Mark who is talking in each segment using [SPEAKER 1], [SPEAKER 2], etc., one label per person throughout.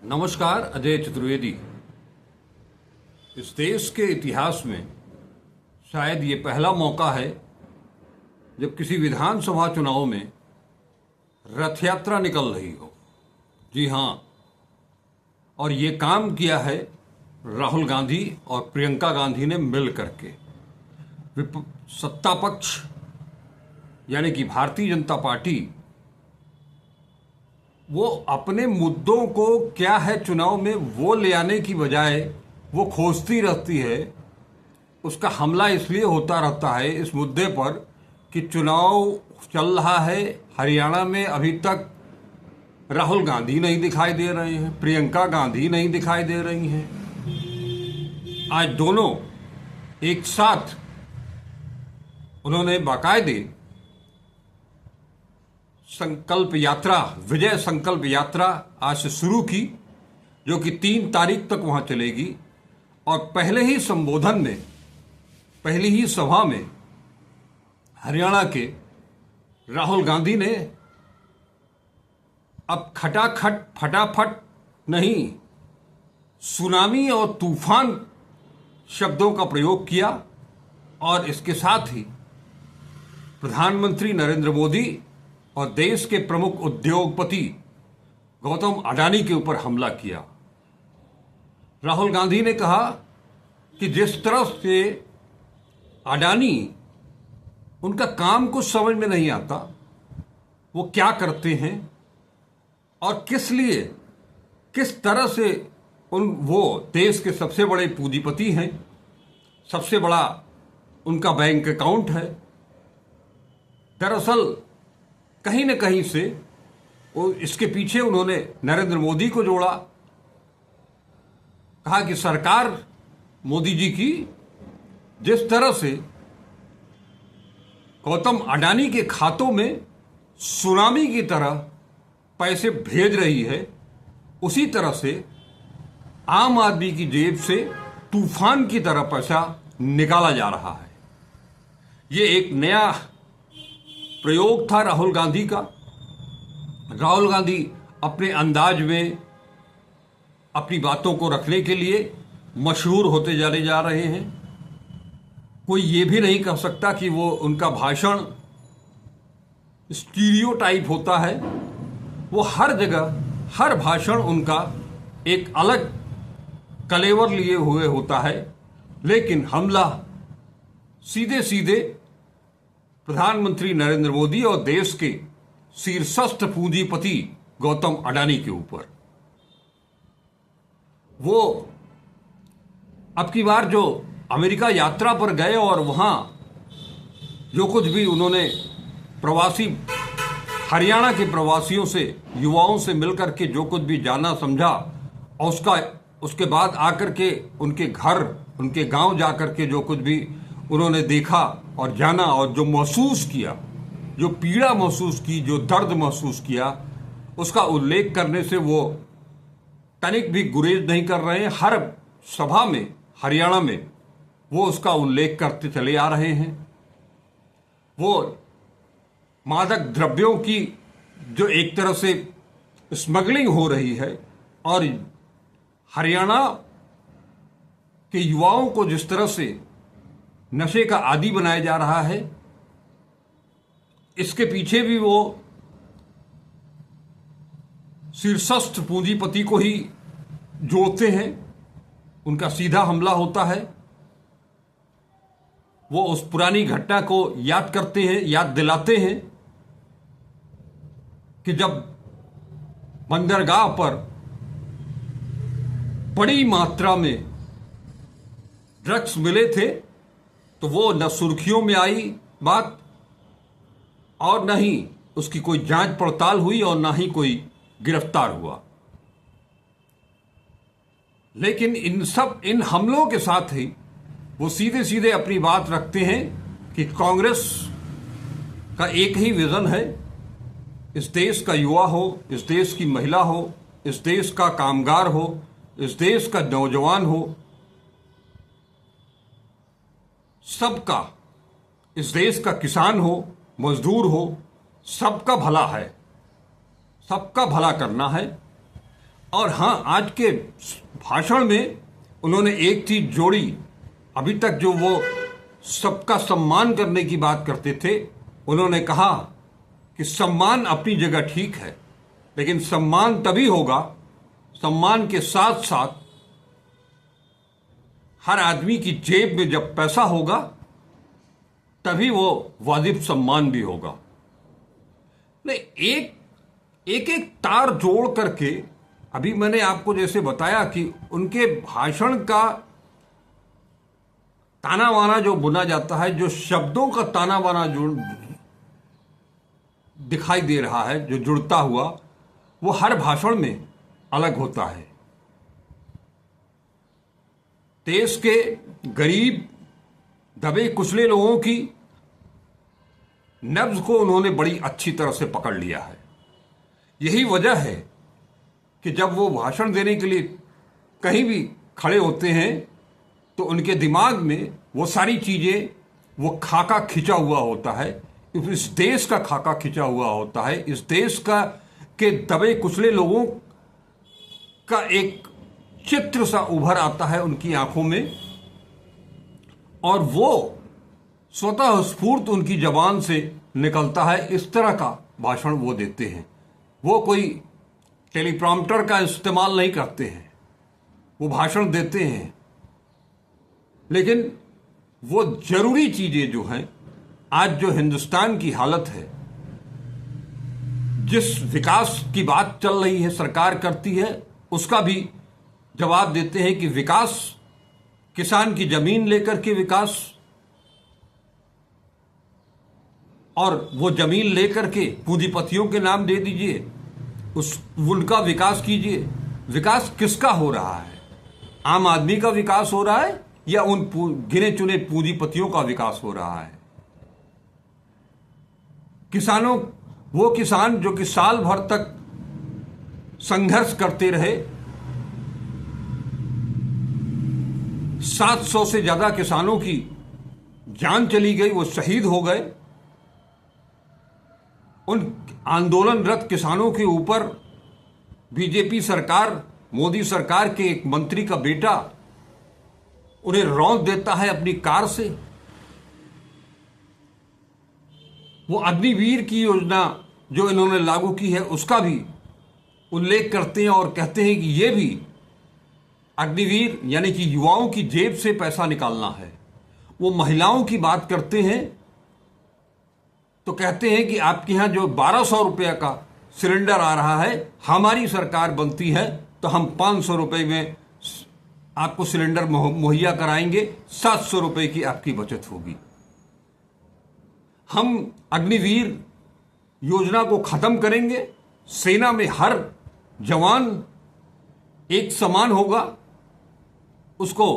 [SPEAKER 1] नमस्कार। अजय चतुर्वेदी। इस देश के इतिहास में शायद ये पहला मौका है जब किसी विधानसभा चुनाव में रथ यात्रा निकल रही हो। जी हाँ, और ये काम किया है राहुल गांधी और प्रियंका गांधी ने मिल करके। सत्ता पक्ष यानी कि भारतीय जनता पार्टी वो अपने मुद्दों को क्या है चुनाव में वो ले आने की बजाय वो खोजती रहती है। उसका हमला इसलिए होता रहता है इस मुद्दे पर कि चुनाव चल रहा है हरियाणा में, अभी तक राहुल गांधी नहीं दिखाई दे रहे हैं, प्रियंका गांधी नहीं दिखाई दे रही हैं। आज दोनों एक साथ उन्होंने बाकायदे संकल्प यात्रा, विजय संकल्प यात्रा आज से शुरू की, जो कि 3 तारीख तक वहां चलेगी। और पहले ही संबोधन में, पहली ही सभा में हरियाणा के राहुल गांधी ने अब खटाखट फटाफट नहीं, सुनामी और तूफान शब्दों का प्रयोग किया। और इसके साथ ही प्रधानमंत्री नरेंद्र मोदी और देश के प्रमुख उद्योगपति गौतम अडानी के ऊपर हमला किया। राहुल गांधी ने कहा कि जिस तरह से अडानी, उनका काम कुछ समझ में नहीं आता, वो क्या करते हैं और किस लिए, किस तरह से वो देश के सबसे बड़े पूंजीपति हैं, सबसे बड़ा उनका बैंक अकाउंट है। दरअसल कहीं न कहीं से वो इसके पीछे उन्होंने नरेंद्र मोदी को जोड़ा। कहा कि सरकार मोदी जी की जिस तरह से गौतम अडानी के खातों में सुनामी की तरह पैसे भेज रही है, उसी तरह से आम आदमी की जेब से तूफान की तरह पैसा निकाला जा रहा है। ये एक नया प्रयोग था राहुल गांधी का। राहुल गांधी अपने अंदाज में अपनी बातों को रखने के लिए मशहूर होते चले जा रहे हैं। कोई ये भी नहीं कह सकता कि वो उनका भाषण स्टीरियोटाइप होता है। वो हर जगह, हर भाषण उनका एक अलग कलेवर लिए हुए होता है, लेकिन हमला सीधे सीधे प्रधानमंत्री नरेंद्र मोदी और देश के शीर्षस्थ पूंजीपति गौतम अडानी के ऊपर। वो अब की बार जो अमेरिका यात्रा पर गए और वहां जो कुछ भी उन्होंने प्रवासी, हरियाणा के प्रवासियों से, युवाओं से मिलकर के जो कुछ भी जाना समझा, और उसके बाद आकर के उनके घर, उनके गांव जाकर के जो कुछ भी उन्होंने देखा और जाना और जो महसूस किया, जो पीड़ा महसूस की, जो दर्द महसूस किया, उसका उल्लेख करने से वो तनिक भी गुरेज नहीं कर रहे हैं। हर सभा में हरियाणा में वो उसका उल्लेख करते चले आ रहे हैं। वो मादक द्रव्यों की जो एक तरह से स्मगलिंग हो रही है और हरियाणा के युवाओं को जिस तरह से नशे का आदी बनाया जा रहा है, इसके पीछे भी वो शीर्षस्थ पूंजीपति को ही जोड़ते हैं। उनका सीधा हमला होता है। वो उस पुरानी घटना को याद करते हैं, याद दिलाते हैं कि जब बंदरगाह पर बड़ी मात्रा में ड्रग्स मिले थे, तो वो न सुर्खियों में आई बात और न ही उसकी कोई जांच पड़ताल हुई और न ही कोई गिरफ्तार हुआ। लेकिन इन हमलों के साथ ही वो सीधे सीधे अपनी बात रखते हैं कि कांग्रेस का एक ही विजन है, इस देश का युवा हो, इस देश की महिला हो, इस देश का कामगार हो, इस देश का नौजवान हो, सबका, इस देश का किसान हो, मजदूर हो, सबका भला है, सबका भला करना है। और हाँ, आज के भाषण में उन्होंने एक चीज जोड़ी। अभी तक जो वो सबका सम्मान करने की बात करते थे, उन्होंने कहा कि सम्मान अपनी जगह ठीक है, लेकिन सम्मान तभी होगा, सम्मान के साथ साथ हर आदमी की जेब में जब पैसा होगा तभी वो वाजिब सम्मान भी होगा। नहीं, एक एक तार जोड़ करके, अभी मैंने आपको जैसे बताया कि उनके भाषण का ताना बाना जो बुना जाता है, जो शब्दों का ताना बाना जो दिखाई दे रहा है, जो जुड़ता हुआ, वो हर भाषण में अलग होता है। देश के गरीब दबे कुचले लोगों की नब्ज को उन्होंने बड़ी अच्छी तरह से पकड़ लिया है। यही वजह है कि जब वो भाषण देने के लिए कहीं भी खड़े होते हैं तो उनके दिमाग में वो सारी चीजें, वो खाका खिंचा हुआ होता है, इस देश का खाका खिंचा हुआ होता है, इस देश का के दबे कुचले लोगों का एक चित्र सा उभर आता है उनकी आंखों में, और वो स्वतः स्फूर्त उनकी जबान से निकलता है। इस तरह का भाषण वो देते हैं। वो कोई टेलीप्रॉम्प्टर का इस्तेमाल नहीं करते हैं, वो भाषण देते हैं। लेकिन वो जरूरी चीजें जो हैं, आज जो हिंदुस्तान की हालत है, जिस विकास की बात चल रही है, सरकार करती है, उसका भी जवाब देते हैं कि विकास, किसान की जमीन लेकर के विकास, और वो जमीन लेकर के पूंजीपतियों के नाम दे दीजिए, उनका विकास कीजिए। विकास किसका हो रहा है? आम आदमी का विकास हो रहा है या उन गिने चुने पूंजीपतियों का विकास हो रहा है? किसानों, वो किसान जो कि साल भर तक संघर्ष करते रहे, 700 से ज्यादा किसानों की जान चली गई, वो शहीद हो गए। उन आंदोलनरत किसानों के ऊपर बीजेपी सरकार, मोदी सरकार के एक मंत्री का बेटा उन्हें रौंद देता है अपनी कार से। वो अग्निवीर की योजना जो इन्होंने लागू की है, उसका भी उल्लेख करते हैं और कहते हैं कि ये भी अग्निवीर यानी कि युवाओं की जेब से पैसा निकालना है। वो महिलाओं की बात करते हैं तो कहते हैं कि आपके यहां जो 1200 रुपये का सिलेंडर आ रहा है, हमारी सरकार बनती है तो हम 500 रुपये में आपको सिलेंडर मुहैया कराएंगे, 700 रुपये की आपकी बचत होगी। हम अग्निवीर योजना को खत्म करेंगे, सेना में हर जवान एक समान होगा, उसको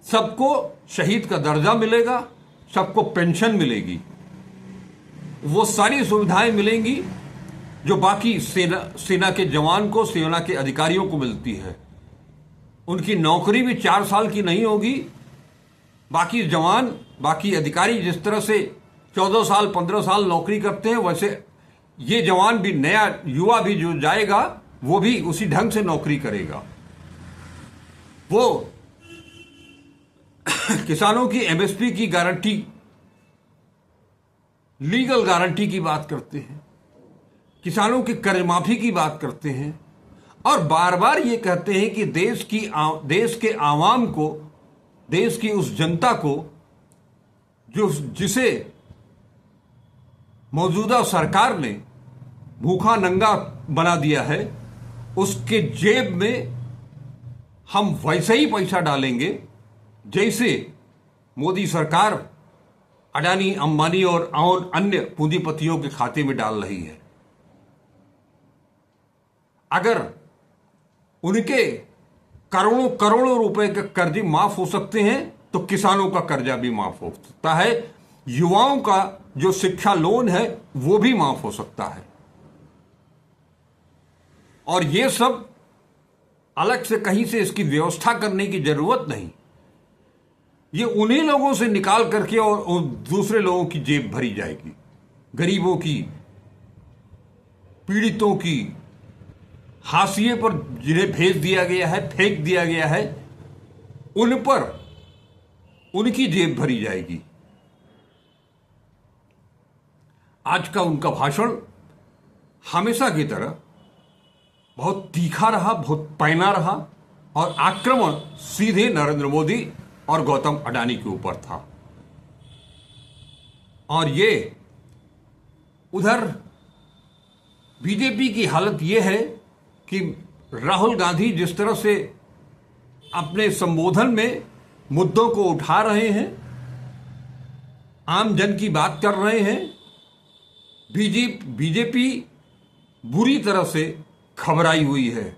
[SPEAKER 1] सबको शहीद का दर्जा मिलेगा, सबको पेंशन मिलेगी, वो सारी सुविधाएं मिलेंगी जो बाकी सेना के जवान को, सेना के अधिकारियों को मिलती है। उनकी नौकरी भी 4 साल की नहीं होगी। बाकी जवान, बाकी अधिकारी जिस तरह से 14 साल 15 साल नौकरी करते हैं, वैसे ये जवान भी, नया युवा भी जो जाएगा, वो भी उसी ढंग से नौकरी करेगा। वो किसानों की एमएसपी की गारंटी, लीगल गारंटी की बात करते हैं, किसानों की कर्ज माफी की बात करते हैं, और बार बार ये कहते हैं कि देश के आवाम को, देश की उस जनता को जिसे मौजूदा सरकार ने भूखा नंगा बना दिया है, उसके जेब में हम वैसे ही पैसा डालेंगे जैसे मोदी सरकार अडानी, अंबानी और अन्य पूंजीपतियों के खाते में डाल रही है। अगर उनके करोड़ों करोड़ों रुपए के कर्जे माफ हो सकते हैं तो किसानों का कर्जा भी माफ हो सकता है, युवाओं का जो शिक्षा लोन है वो भी माफ हो सकता है। और ये सब अलग से कहीं से इसकी व्यवस्था करने की जरूरत नहीं, ये उन्हीं लोगों से निकाल करके और दूसरे लोगों की जेब भरी जाएगी, गरीबों की, पीड़ितों की, हाशिए पर जिन्हें भेज दिया गया है, फेंक दिया गया है, उन पर उनकी जेब भरी जाएगी। आज का उनका भाषण हमेशा की तरह बहुत तीखा रहा, बहुत पैना रहा और आक्रमण सीधे नरेंद्र मोदी और गौतम अडानी के ऊपर था। और ये उधर बीजेपी की हालत ये है कि राहुल गांधी जिस तरह से अपने संबोधन में मुद्दों को उठा रहे हैं, आम जन की बात कर रहे हैं, बीजेपी बुरी तरह से घबराई हुई है।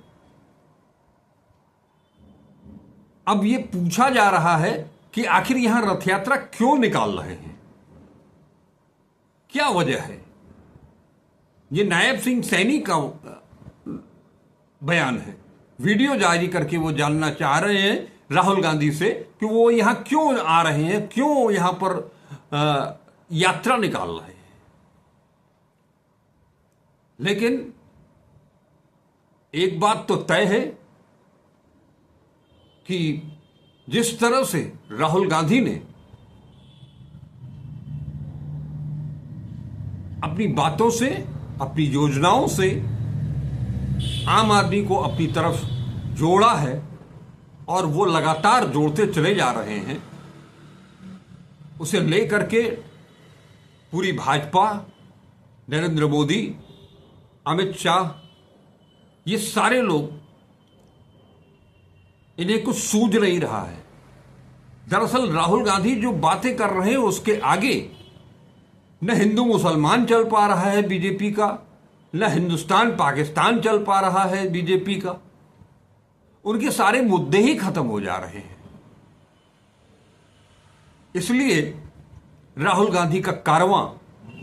[SPEAKER 1] अब ये पूछा जा रहा है कि आखिर यहां रथ यात्रा क्यों निकाल रहे हैं, क्या वजह है। ये नायब सिंह सैनी का बयान है, वीडियो जारी करके वो जानना चाह रहे हैं राहुल गांधी से कि वो यहां क्यों आ रहे हैं, क्यों यहां पर यात्रा निकाल रहे हैं। लेकिन एक बात तो तय है कि जिस तरह से राहुल गांधी ने अपनी बातों से, अपनी योजनाओं से आम आदमी को अपनी तरफ जोड़ा है और वो लगातार जोड़ते चले जा रहे हैं, उसे लेकर के पूरी भाजपा, नरेंद्र मोदी, अमित शाह, ये सारे लोग, इन्हें कुछ सूझ नहीं रहा है। दरअसल राहुल गांधी जो बातें कर रहे हैं उसके आगे न हिंदू मुसलमान चल पा रहा है बीजेपी का, न हिंदुस्तान पाकिस्तान चल पा रहा है बीजेपी का। उनके सारे मुद्दे ही खत्म हो जा रहे हैं। इसलिए राहुल गांधी का कारवां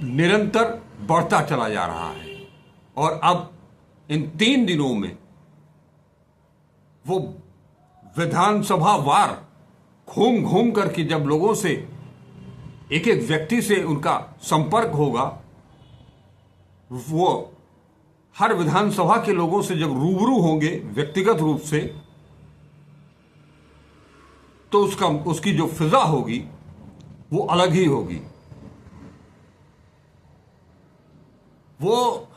[SPEAKER 1] निरंतर बढ़ता चला जा रहा है और अब इन 3 दिनों में वो विधानसभा वार घूम घूम करके जब लोगों से, एक एक व्यक्ति से उनका संपर्क होगा, वो हर विधानसभा के लोगों से जब रूबरू होंगे व्यक्तिगत रूप से, तो उसकी जो फिजा होगी वो अलग ही होगी। वो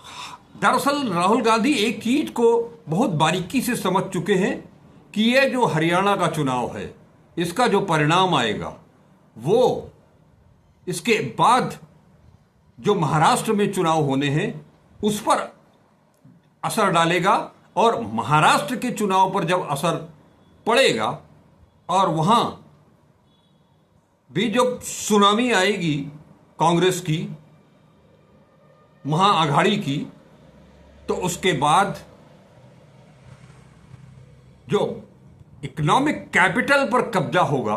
[SPEAKER 1] दरअसल राहुल गांधी एक चीज को बहुत बारीकी से समझ चुके हैं कि ये जो हरियाणा का चुनाव है, इसका जो परिणाम आएगा वो इसके बाद जो महाराष्ट्र में चुनाव होने हैं उस पर असर डालेगा। और महाराष्ट्र के चुनाव पर जब असर पड़ेगा और वहां भी जब सुनामी आएगी कांग्रेस की, महाआघाड़ी की, तो उसके बाद जो इकोनॉमिक कैपिटल पर कब्जा होगा,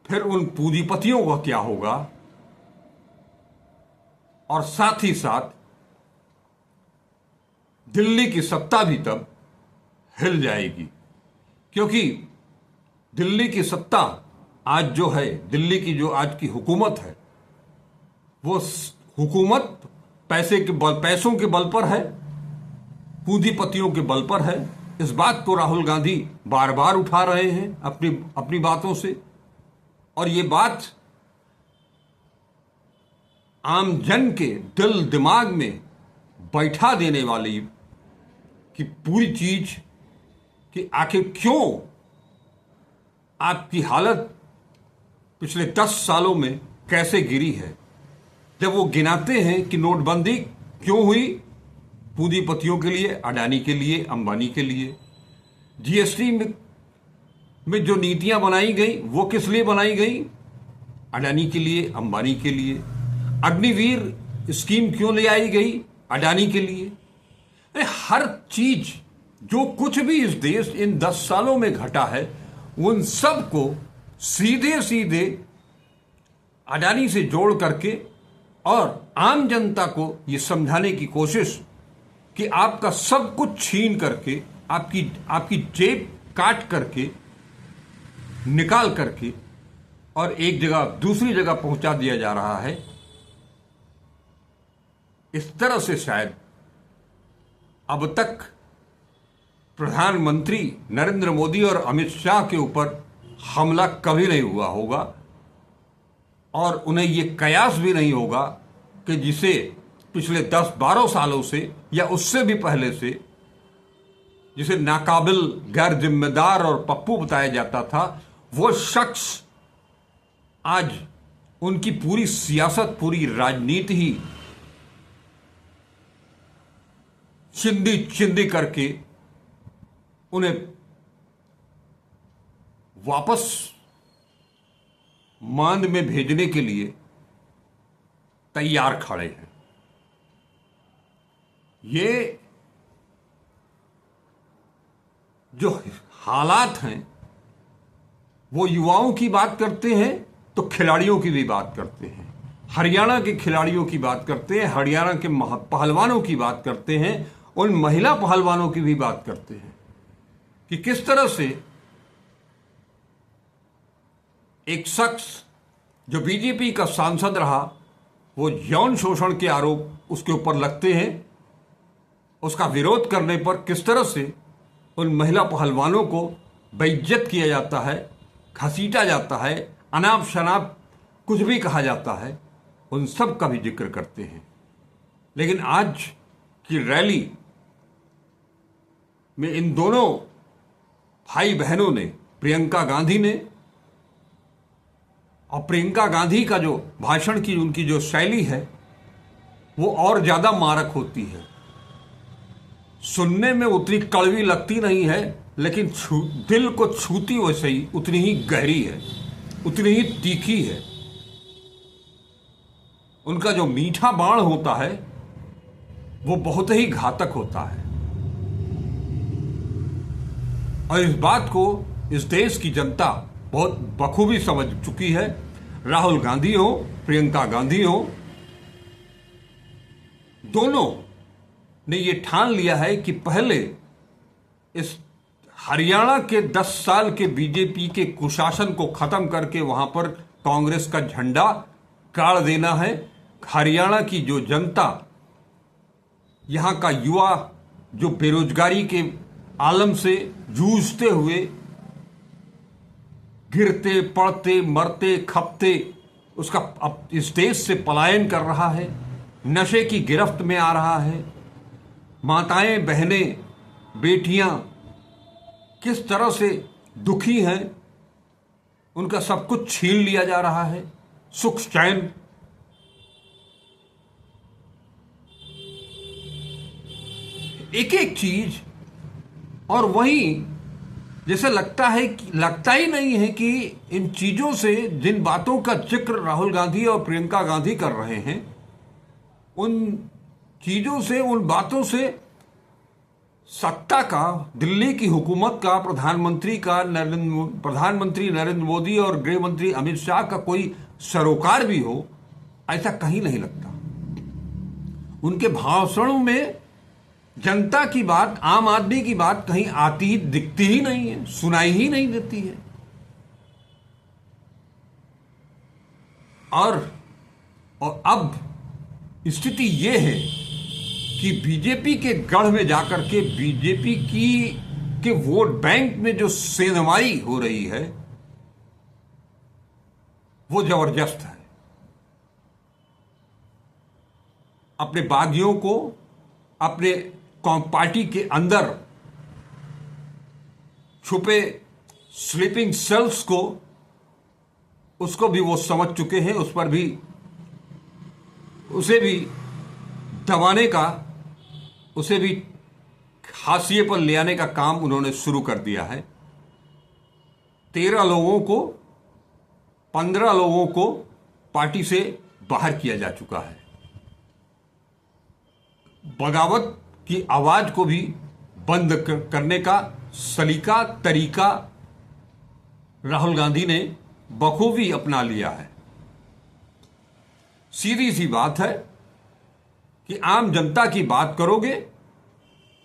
[SPEAKER 1] फिर उन पूंजीपतियों का क्या होगा, और साथ ही साथ दिल्ली की सत्ता भी तब हिल जाएगी। क्योंकि दिल्ली की सत्ता आज जो है, दिल्ली की जो आज की हुकूमत है, वो हुकूमत पैसों के बल पर है, पूंजीपतियों के बल पर है। इस बात को राहुल गांधी बार बार उठा रहे हैं अपनी बातों से, और ये बात आम जन के दिल दिमाग में बैठा देने वाली कि पूरी चीज कि आखिर क्यों आपकी हालत पिछले 10 सालों में कैसे गिरी है। जब वो गिनाते हैं कि नोटबंदी क्यों हुई, पूंजीपतियों के लिए, अडानी के लिए, अंबानी के लिए। जीएसटी में जो नीतियां बनाई गई वो किस लिए बनाई गई, अडानी के लिए, अंबानी के लिए। अग्निवीर स्कीम क्यों ले आई गई, अडानी के लिए। हर चीज जो कुछ भी इस देश इन 10 सालों में घटा है, उन सब को सीधे सीधे अडानी से जोड़ करके और आम जनता को यह समझाने की कोशिश कि आपका सब कुछ छीन करके, आपकी जेब काट करके, निकाल करके और एक जगह दूसरी जगह पहुंचा दिया जा रहा है। इस तरह से शायद अब तक प्रधानमंत्री नरेंद्र मोदी और अमित शाह के ऊपर हमला कभी नहीं हुआ होगा, और उन्हें ये कयास भी नहीं होगा कि जिसे पिछले 10-12 सालों से या उससे भी पहले से जिसे नाकाबिल, गैर जिम्मेदार और पप्पू बताया जाता था, वो शख्स आज उनकी पूरी सियासत, पूरी राजनीति ही चिंदी चिंदी करके उन्हें वापस मांद में भेजने के लिए तैयार खड़े हैं। ये जो हालात हैं वो युवाओं की बात करते हैं तो खिलाड़ियों की भी बात करते हैं। हरियाणा के खिलाड़ियों की बात करते हैं, हरियाणा के पहलवानों की बात करते हैं, उन महिला पहलवानों की भी बात करते हैं कि किस तरह से एक शख्स जो बीजेपी का सांसद रहा, वो यौन शोषण के आरोप उसके ऊपर लगते हैं। उसका विरोध करने पर किस तरह से उन महिला पहलवानों को बेइज्जत किया जाता है, घसीटा जाता है, अनाप शनाप कुछ भी कहा जाता है, उन सब का भी जिक्र करते हैं। लेकिन आज की रैली में इन दोनों भाई बहनों ने, प्रियंका गांधी ने, और प्रियंका गांधी का जो भाषण की उनकी जो शैली है वो और ज्यादा मारक होती है। सुनने में उतनी कड़वी लगती नहीं है, लेकिन दिल को छूती वैसे ही उतनी ही गहरी है, उतनी ही तीखी है। उनका जो मीठा बाण होता है वो बहुत ही घातक होता है, और इस बात को इस देश की जनता बहुत बखूबी समझ चुकी है। राहुल गांधी हो, प्रियंका गांधी हो, दोनों ने ये ठान लिया है कि पहले इस हरियाणा के 10 साल के बीजेपी के कुशासन को खत्म करके वहां पर कांग्रेस का झंडा गाड़ देना है। हरियाणा की जो जनता, यहां का युवा जो बेरोजगारी के आलम से जूझते हुए गिरते पड़ते मरते खपते उसका अब इस देश से पलायन कर रहा है, नशे की गिरफ्त में आ रहा है, माताएं बहनें बेटियां किस तरह से दुखी हैं, उनका सब कुछ छीन लिया जा रहा है, सुख चैन। एक एक चीज, और वहीं जैसे लगता ही नहीं है कि इन चीजों से, जिन बातों का जिक्र राहुल गांधी और प्रियंका गांधी कर रहे हैं, उन चीजों से, उन बातों से सत्ता का, दिल्ली की हुकूमत का, प्रधानमंत्री नरेंद्र मोदी और गृह मंत्री अमित शाह का कोई सरोकार भी हो, ऐसा कहीं नहीं लगता। उनके भाषणों में जनता की बात, आम आदमी की बात कहीं आती दिखती ही नहीं है, सुनाई ही नहीं देती है। और अब स्थिति यह है कि बीजेपी के गढ़ में जाकर के बीजेपी के वोट बैंक में जो सेंधमारी हो रही है वो जबरदस्त है। अपने बागियों को, अपने पार्टी के अंदर छुपे स्लीपिंग सेल्स को, उसको भी वो समझ चुके हैं, उसे भी दबाने का, उसे भी हाशिए पर ले आने का काम उन्होंने शुरू कर दिया है। 13 लोगों को, 15 लोगों को पार्टी से बाहर किया जा चुका है। बगावत की आवाज को भी बंद करने का सलीका, तरीका राहुल गांधी ने बखूबी अपना लिया है। सीधी सी बात है कि आम जनता की बात करोगे,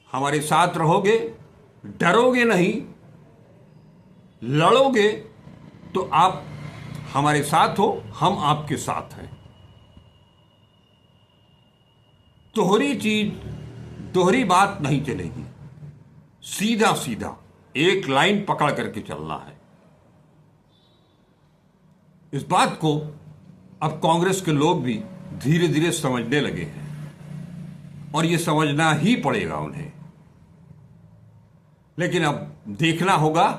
[SPEAKER 1] हमारे साथ रहोगे, डरोगे नहीं, लड़ोगे तो आप हमारे साथ हो, हम आपके साथ हैं। दोहरी चीज, दोहरी बात नहीं चलेगी, सीधा सीधा एक लाइन पकड़ करके चलना है। इस बात को अब कांग्रेस के लोग भी धीरे धीरे समझने लगे हैं और ये समझना ही पड़ेगा उन्हें। लेकिन अब देखना होगा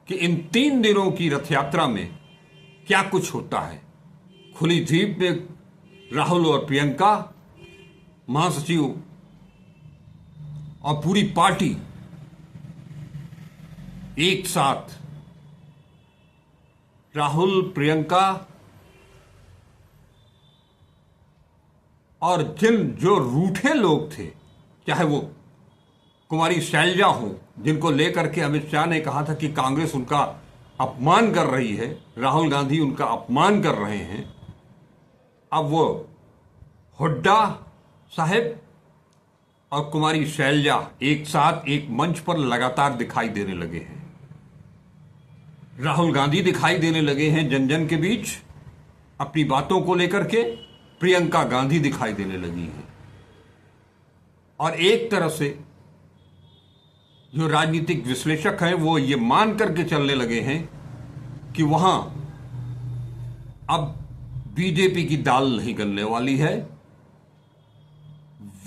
[SPEAKER 1] कि इन 3 दिनों की रथ यात्रा में क्या कुछ होता है। खुली जीप में राहुल और प्रियंका, महासचिव और पूरी पार्टी एक साथ, राहुल, प्रियंका और जो रूठे लोग थे, चाहे वो कुमारी शैलजा हो, जिनको लेकर के अमित शाह ने कहा था कि कांग्रेस उनका अपमान कर रही है, राहुल गांधी उनका अपमान कर रहे हैं, अब वो हुड्डा साहब और कुमारी शैलजा एक साथ एक मंच पर लगातार दिखाई देने लगे हैं। राहुल गांधी दिखाई देने लगे हैं जन जन के बीच अपनी बातों को लेकर के, प्रियंका गांधी दिखाई देने लगी हैं। और एक तरह से जो राजनीतिक विश्लेषक हैं वो ये मान करके चलने लगे हैं कि वहां अब बीजेपी की दाल नहीं गलने वाली है,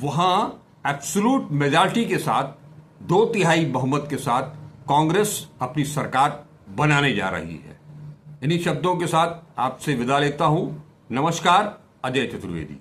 [SPEAKER 1] वहां एब्सोल्यूट मेजॉरिटी के साथ 2/3 बहुमत के साथ कांग्रेस अपनी सरकार बनाने जा रही है। इन्हीं शब्दों के साथ आपसे विदा लेता हूं। नमस्कार, अजय चतुर्वेदी।